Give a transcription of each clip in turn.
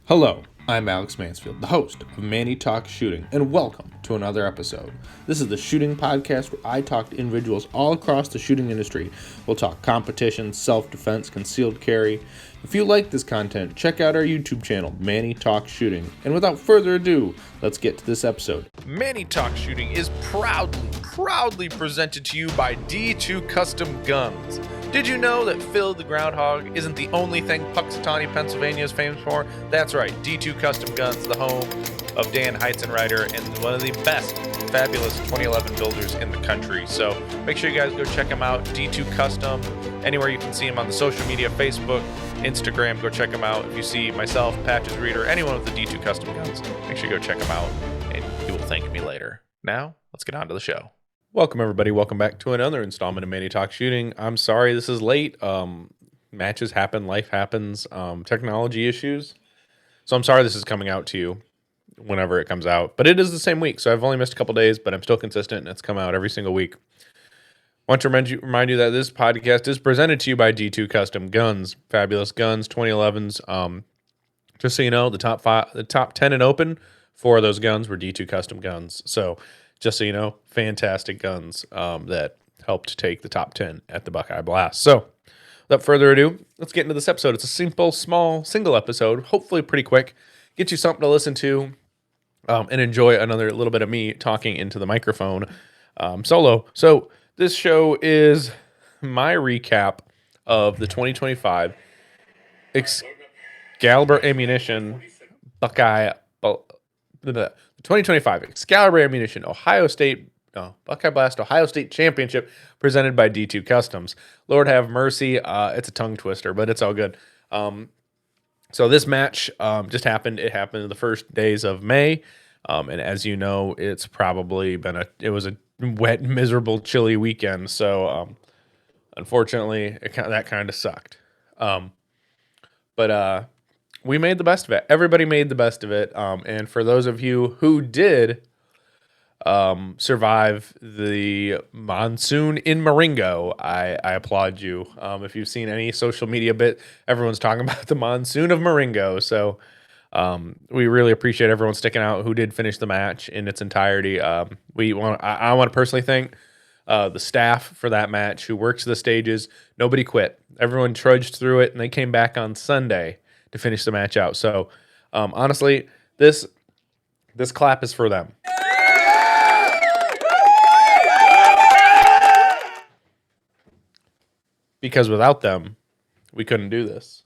Hello, I'm Alex Mansfield, the host of Manny Talks Shooting, and welcome to another episode. This is the shooting podcast where I talk to individuals all across the shooting industry. We'll talk competition, self-defense, concealed carry. If you like this content, check out our YouTube channel, Manny Talks Shooting. And without further ado, let's get to this episode. Manny Talks Shooting is proudly presented to you by D2 Custom Guns. Did you know that Phil the Groundhog isn't the only thing Puxatawny, Pennsylvania is famous for? That's right, D2 Custom Guns, the home of Dan Heizenreiter and one of the best fabulous 2011 builders in the country. So make sure you guys go check him out, D2 Custom, anywhere you can see him on the social media, Facebook, Instagram, go check him out. If you see myself, Patches Reader, anyone with the D2 Custom Guns, make sure you go check him out and you will thank me later. Now, let's get on to the show. Welcome, everybody. Welcome back to another installment of Manny Talks Shooting. I'm sorry this is late. Matches happen, life happens, technology issues. So I'm sorry this is coming out to you whenever it comes out. But it is the same week, so I've only missed a couple days, but I'm still consistent, and it's come out every single week. I want to remind you that this podcast is presented to you by D2 Custom Guns. Fabulous guns, 2011s. Just so you know, the top 10 and open for those guns were D2 Custom Guns. So just so you know, fantastic guns that helped take the top 10 at the Buckeye Blast. So, without further ado, let's get into this episode. It's a simple, small, single episode, hopefully pretty quick. Get you something to listen to and enjoy another little bit of me talking into the microphone solo. So, this show is my recap of the 2025 Excalibur Ammunition Buckeye 2025 Excalibur Ammunition Buckeye Blast Ohio State Championship presented by D2 Customs. Lord have mercy. It's a tongue twister, but it's all good. So this match just happened. It happened in the first days of May. And as you know, it's probably it was a wet, miserable, chilly weekend. So unfortunately, that kind of sucked. But we made the best of it. Everybody made the best of it. And for those of you who did survive the monsoon in Marengo, I applaud you. If you've seen any social media bit, everyone's talking about the monsoon of Marengo. So we really appreciate everyone sticking out who did finish the match in its entirety. I want to personally thank the staff for that match who works the stages. Nobody quit. Everyone trudged through it, and they came back on Sunday to finish the match out. So, honestly, this clap is for them. Because without them, we couldn't do this.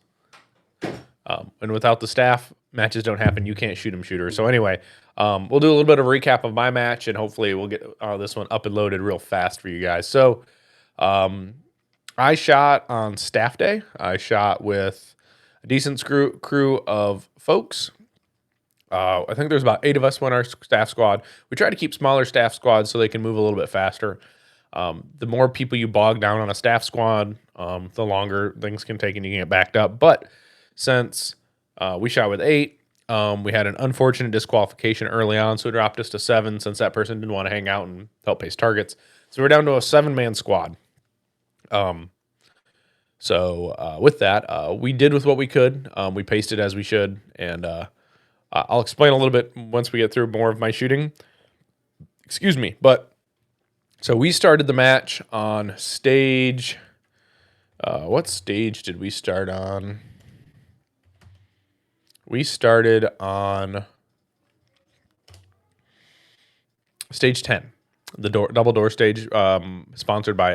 And without the staff, matches don't happen. You can't shoot them, shooter. So anyway, we'll do a little bit of a recap of my match, and hopefully we'll get this one up and loaded real fast for you guys. So, I shot on staff day. I shot with a decent crew of folks. I think there's about 8 of us on our staff squad. We try to keep smaller staff squads so they can move a little bit faster. The more people you bog down on a staff squad, the longer things can take and you can get backed up. But since we shot with 8, we had an unfortunate disqualification early on, so it dropped us to 7 since that person didn't want to hang out and help pace targets. So we're down to a 7-man squad. So with that, we did with what we could. We paced it as we should, and I'll explain a little bit once we get through more of my shooting. Excuse me. But so we started the match on stage. What stage did we start on? We started on stage 10, the double door stage, sponsored by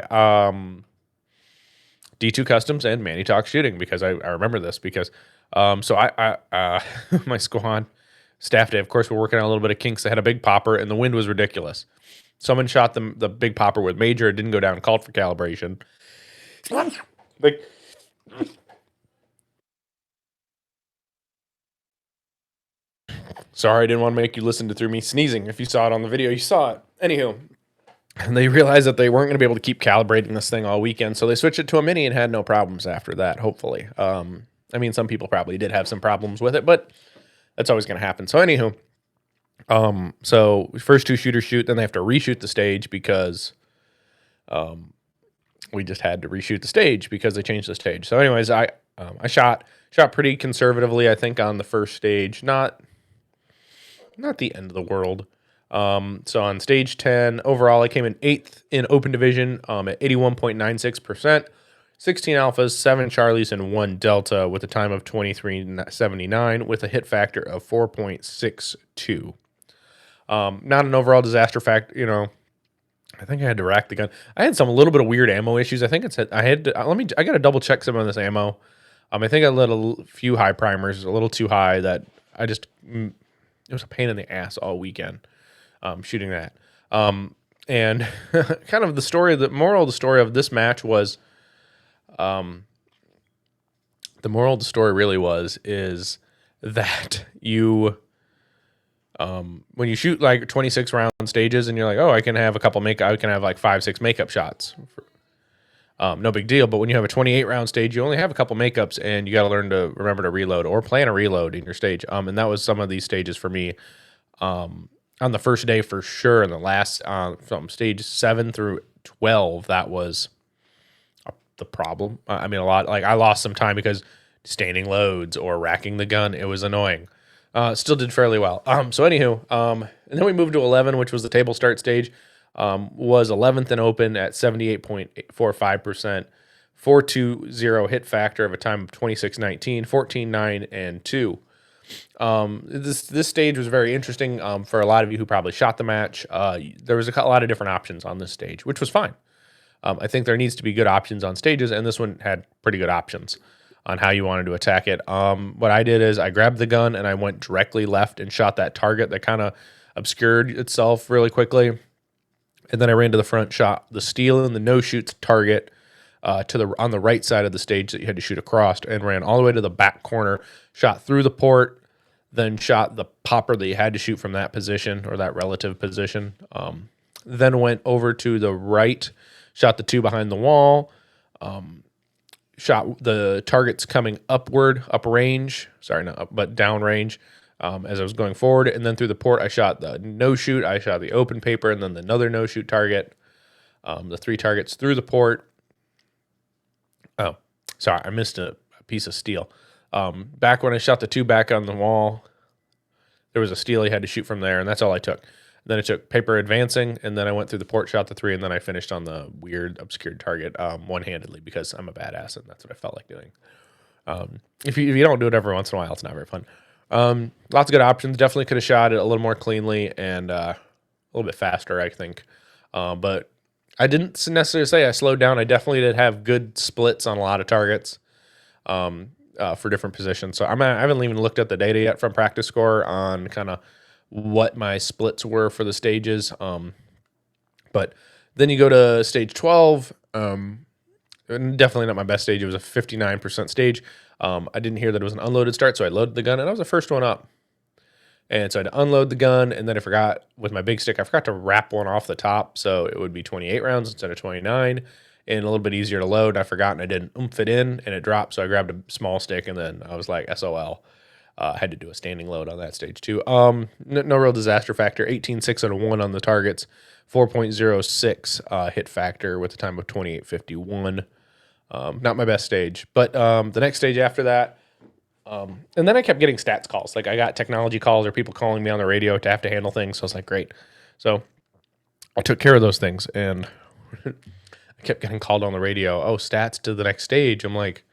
D2 Customs and Manny Talks Shooting, because I remember this because so I my squad staff day, of course, we're working on a little bit of kinks. They had a big popper and the wind was ridiculous. Someone shot the big popper with major. It didn't go down, called for calibration. Sorry, I didn't want to make you listen through me sneezing. If you saw it on the video, you saw it. Anywho, and they realized that they weren't going to be able to keep calibrating this thing all weekend, so they switched it to a mini and had no problems after that, hopefully. I mean, some people probably did have some problems with it, but that's always going to happen. So anywho, so first 2 shooters shoot, then they have to reshoot the stage because we just had to reshoot the stage because they changed the stage. So anyways, I shot Shot pretty conservatively, I think, on the first stage. Not the end of the world. So on stage 10, overall, I came in 8th in open division at 81.96%, 16 alphas, 7 charlies, and 1 delta with a time of 23.79 with a hit factor of 4.62. Not an overall disaster factor, I think I had to rack the gun. I had a little bit of weird ammo issues. I think I got to double check some of this ammo. I think I lit a few high primers, a little too high that it was a pain in the ass all weekend shooting that. And kind of the moral of the story of this match was, the moral of the story really is that when you shoot like 26 round stages and you're like, oh, I can have like 5-6 makeup shots. No big deal. But when you have a 28 round stage, you only have a couple makeups and you got to remember to reload or plan a reload in your stage. And that was some of these stages for me. On the first day for sure. And the last, from stage 7 through 12, that was the problem. A lot, like I lost some time because standing loads or racking the gun, it was annoying. Still did fairly well. So anywho, and then we moved to 11, which was the table start stage. Was 11th in open at 78.45%, 4.20 hit factor of a time of 26.19, 14.9, and 2. This stage was very interesting for a lot of you who probably shot the match. There was a lot of different options on this stage, which was fine. I think there needs to be good options on stages, and this one had pretty good options on how you wanted to attack it. What I did is I grabbed the gun and I went directly left and shot that target that kind of obscured itself really quickly. And then I ran to the front, shot the steel and the no-shoot target on the right side of the stage that you had to shoot across, and ran all the way to the back corner, shot through the port, then shot the popper that you had to shoot from that position or that relative position. Then went over to the right, shot the 2 behind the wall, shot the targets coming downrange as I was going forward. And then through the port, I shot the no-shoot, I shot the open paper, and then another no-shoot target, the 3 targets through the port. Oh, sorry, I missed a piece of steel. Back when I shot the 2 back on the wall, there was a steel you had to shoot from there, and that's all I took. Then I took paper advancing, and then I went through the port, shot the 3, and then I finished on the weird obscured target one-handedly because I'm a badass, and that's what I felt like doing. If you don't do it every once in a while, it's not very fun. Lots of good options. Definitely could have shot it a little more cleanly and a little bit faster, I think. But I didn't necessarily say I slowed down. I definitely did have good splits on a lot of targets for different positions. So I haven't even looked at the data yet from practice score on kind of what my splits were for the stages. But then you go to stage 12. Definitely not my best stage. It was a 59% stage. I didn't hear that it was an unloaded start, so I loaded the gun, and I was the first one up. And so I had to unload the gun, and then I forgot, with my big stick, I forgot to wrap one off the top, so it would be 28 rounds instead of 29, and a little bit easier to load. I forgot, and I didn't oomph it in, and it dropped, so I grabbed a small stick, and then I was like, SOL. I had to do a standing load on that stage, too. No real disaster factor. 18.6 out of 1 on the targets. 4.06 hit factor with a time of 28.51. Not my best stage. But the next stage after that, and then I kept getting stats calls. Like I got technology calls or people calling me on the radio to have to handle things. So I was like, great. So I took care of those things, and I kept getting called on the radio. Oh, stats to the next stage. I'm like,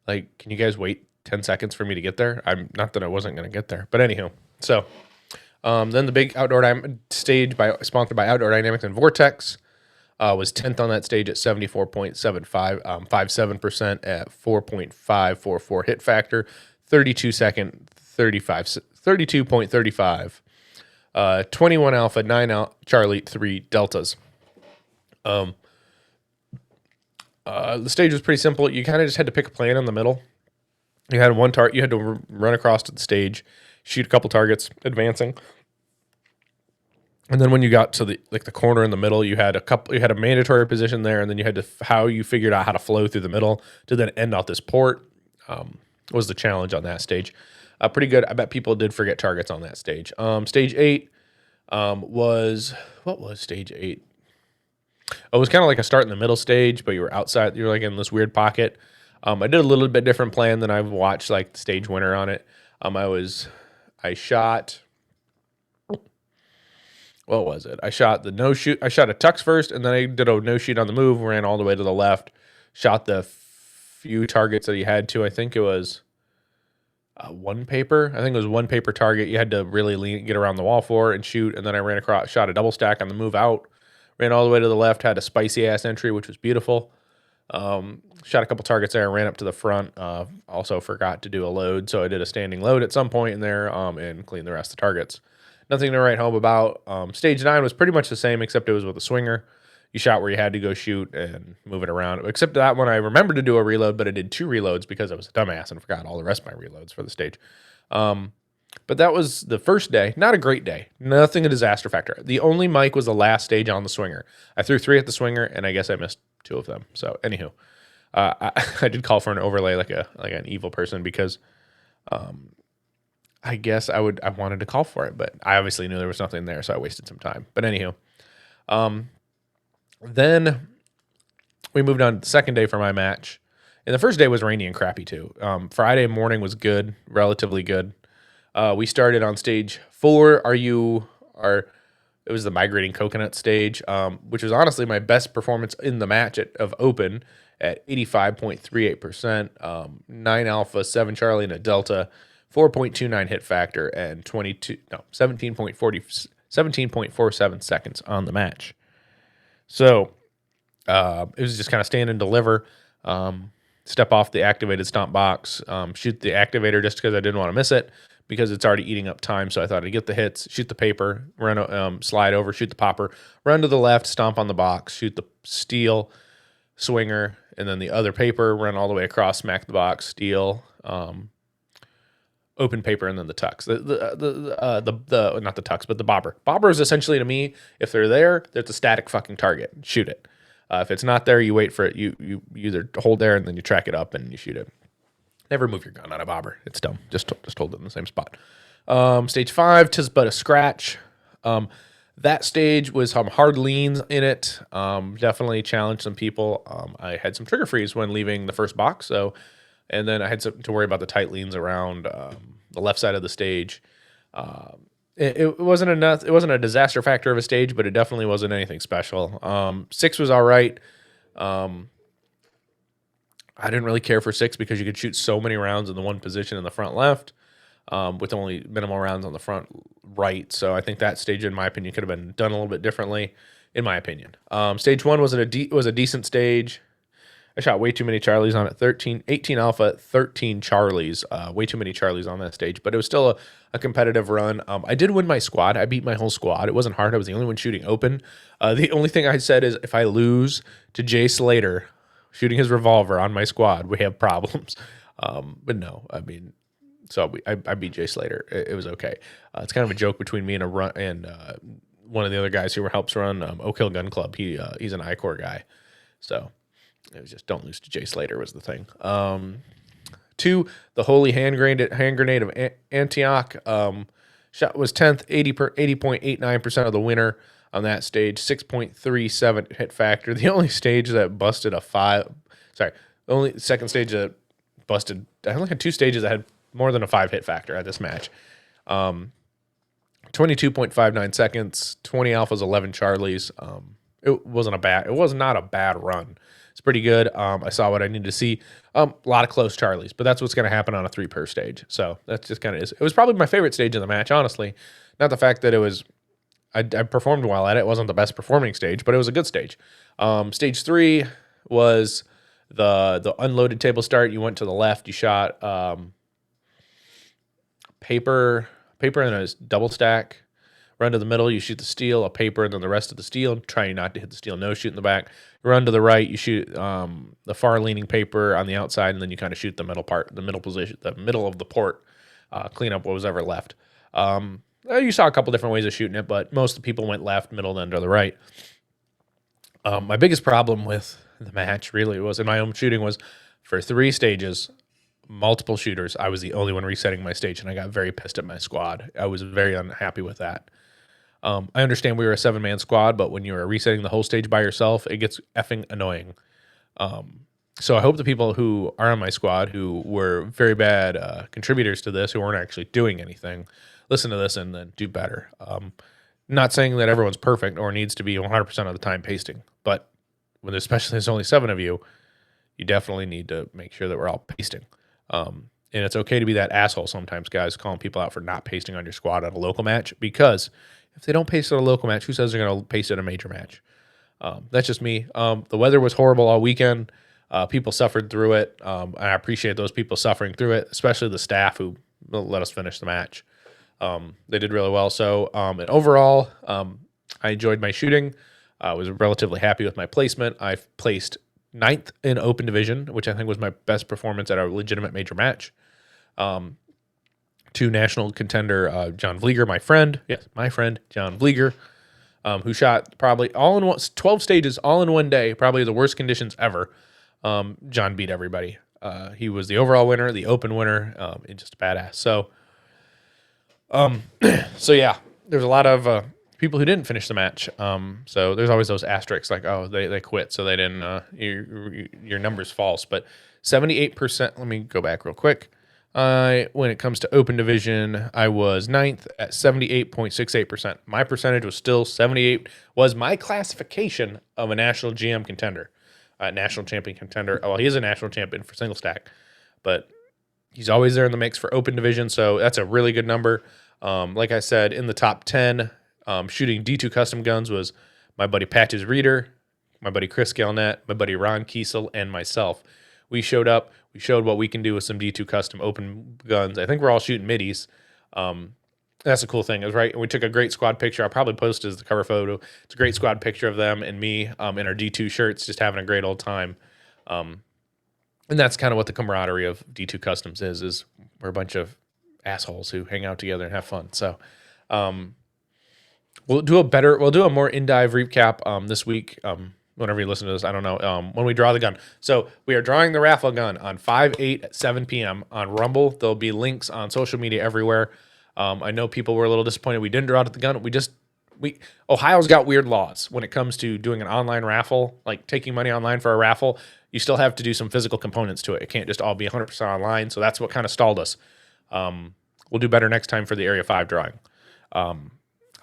can you guys wait 10 seconds for me to get there? I'm not that I wasn't going to get there, but anyhow. So then the big outdoor stage sponsored by Outdoor Dynamics and Vortex. Was 10th on that stage at 74.57% at 4.544 hit factor, 32.35, 21 alpha, 9 Charlie, 3 deltas. The stage was pretty simple. You kind of just had to pick a plan in the middle. You had one target. You had to run across to the stage, shoot a couple targets, advancing. And then when you got to the corner in the middle, you had a mandatory position there, and then you had how you figured out how to flow through the middle to then end out this port was the challenge on that stage. Pretty good. I bet people did forget targets on that stage. Stage 8 what was stage 8? It was kind of like a start in the middle stage, but you were outside. You were like in this weird pocket. I did a little bit different plan than I've watched like the stage winner on it. I shot, what was it? I shot the no shoot. I shot a tux first, and then I did a no shoot on the move. Ran all the way to the left. Shot the few targets that he had to. I think it was one paper. I think it was one paper target. You had to really get around the wall for and shoot. And then I ran across, shot a double stack on the move out. Ran all the way to the left. Had a spicy ass entry, which was beautiful. Shot a couple targets there. Ran up to the front. Also forgot to do a load, so I did a standing load at some point in there. And cleaned the rest of the targets. Nothing to write home about. Stage 9 was pretty much the same, except it was with a swinger. You shot where you had to go shoot and move it around. Except that one, I remembered to do a reload, but I did 2 reloads because I was a dumbass and forgot all the rest of my reloads for the stage. But that was the first day. Not a great day. Nothing a disaster factor. The only mic was the last stage on the swinger. I threw 3 at the swinger, and I guess I missed 2 of them. So, anywho, I did call for an overlay like an evil person because I guess I wanted to call for it, but I obviously knew there was nothing there, so I wasted some time. But anywho, then we moved on to the second day for my match. And the first day was rainy and crappy too. Friday morning was good, relatively good. We started on stage 4. It was the migrating coconut stage, which was honestly my best performance in the match of open at 85.38%, 9 alpha, 7 Charlie, and a delta. 4.29 hit factor and 17.47 seconds on the match. So it was just kind of stand and deliver, step off the activated stomp box, shoot the activator just because I didn't want to miss it because it's already eating up time. So I thought I'd get the hits, shoot the paper, run, slide over, shoot the popper, run to the left, stomp on the box, shoot the steel, swinger, and then the other paper, run all the way across, smack the box, steel, open paper, and then the tux. Not the tux, but the bobber. Bobber is essentially, to me, if they're there, there's a static fucking target. Shoot it. If it's not there, you wait for it. You either hold there and then you track it up and you shoot it. Never move your gun on a bobber. It's dumb. Just hold it in the same spot. Stage 5, 'tis but a scratch. That stage was some hard leans in it. Definitely challenged some people. I had some trigger freeze when leaving the first box, and then I had something to worry about the tight leans around the left side of the stage. It wasn't enough. It wasn't a disaster factor of a stage, but it definitely wasn't anything special. 6 was all right. I didn't really care for 6 because you could shoot so many rounds in the one position in the front left with only minimal rounds on the front right. So I think that stage, in my opinion, could have been done a little bit differently, in my opinion. Stage 1 was a decent stage. I shot way too many Charlies on it. 18 alpha, 13 Charlies. Way too many Charlies on that stage, but it was still a competitive run. I did win my squad. I beat my whole squad. It wasn't hard. I was the only one shooting open. The only thing I said is if I lose to Jay Slater shooting his revolver on my squad, we have problems. But no, I mean, so I beat Jay Slater. It was okay. It's kind of a joke between me and one of the other guys who helps run Oak Hill Gun Club. He's an I-Corps guy. So it was just don't lose to Jay Slater was the thing. 2, the holy hand grenade of Antioch. Shot was 10th, 80.89% of the winner on that stage. 6.37 hit factor. The only stage that busted a 5. Sorry, the only second stage that busted. I only had 2 stages that had more than a 5 hit factor at this match. 22.59 seconds. 20 alphas, 11 Charlies. It was not a bad run. It's pretty good. I saw what I needed to see. A lot of close Charlies, but that's what's going to happen on a 3 per stage. So that's just kind of is. It was probably my favorite stage of the match, honestly. Not the fact that it was. I performed well at it. It wasn't the best performing stage, but it was a good stage. Stage 3 was the unloaded table start. You went to the left. You shot paper and a double stack. Run to the middle, you shoot the steel, a paper, and then the rest of the steel. Try not to hit the steel, no shoot in the back. Run to the right, you shoot the far leaning paper on the outside, and then you kind of shoot the middle part, the middle position, the middle of the port, clean up what was ever left. You saw a couple different ways of shooting it, but most of the people went left, middle, then to the right. My biggest problem with the match really was in my own shooting was for 3 stages, multiple shooters. I was the only one resetting my stage, and I got very pissed at my squad. I was very unhappy with that. I understand we were a 7-man squad, but when you are resetting the whole stage by yourself, it gets effing annoying. So I hope the people who are on my squad who were very bad contributors to this, who weren't actually doing anything, listen to this and then do better. Not saying that everyone's perfect or needs to be 100% of the time pasting, but when especially there's only 7 of you, you definitely need to make sure that we're all pasting. And it's okay to be that asshole sometimes, guys, calling people out for not pasting on your squad at a local match, because if they don't paste at a local match, who says they're going to paste at a major match? That's just me. The weather was horrible all weekend. People suffered through it. And I appreciate those people suffering through it, especially the staff who let us finish the match. They did really well. So, and overall, I enjoyed my shooting. I was relatively happy with my placement. I placed 9th in open division, which I think was my best performance at a legitimate major match. To national contender John Vlieger, my friend John Vlieger, who shot probably 12 stages all in one day, probably the worst conditions ever. John beat everybody. He was the overall winner, the open winner, and just a badass. So yeah, there's a lot of people who didn't finish the match. So there's always those asterisks like, oh, they quit, so they didn't. Your number's false. But 78%. Let me go back real quick. When it comes to open division, I was 9th at 78.68%. My percentage was still 78. Was my classification of a national GM contender, national champion contender. Well, he is a national champion for single stack, but he's always there in the mix for open division. So that's a really good number. Like I said, in the top 10, shooting D2 custom guns was my buddy Patches Reeder, my buddy Chris Galnett, my buddy Ron Kiesel, and myself. We showed up. We showed what we can do with some D2 custom open guns. I think we're all shooting middies. That's a cool thing. It was right. We took a great squad picture. I'll probably post it as the cover photo. It's a great squad picture of them and me in our D2 shirts, just having a great old time. And that's kind of what the camaraderie of D2 Customs is we're a bunch of assholes who hang out together and have fun. So we'll do a more in-dive recap this week. Whenever you listen to this, I don't know, when we draw the gun. So we are drawing the raffle gun on 5/8 at 7 p.m. on Rumble. There'll be links on social media everywhere. I know people were a little disappointed we didn't draw the gun. Ohio's got weird laws when it comes to doing an online raffle, like taking money online for a raffle. You still have to do some physical components to it. It can't just all be 100% online. So that's what kind of stalled us. We'll do better next time for the Area 5 drawing.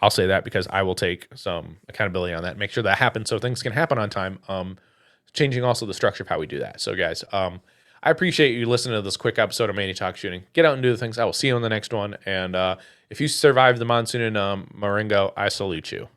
I'll say that because I will take some accountability on that, make sure that happens so things can happen on time. Changing also the structure of how we do that. So guys, I appreciate you listening to this quick episode of Manny Talks Shooting. Get out and do the things. I will see you on the next one. And if you survive the monsoon in Marengo, I salute you.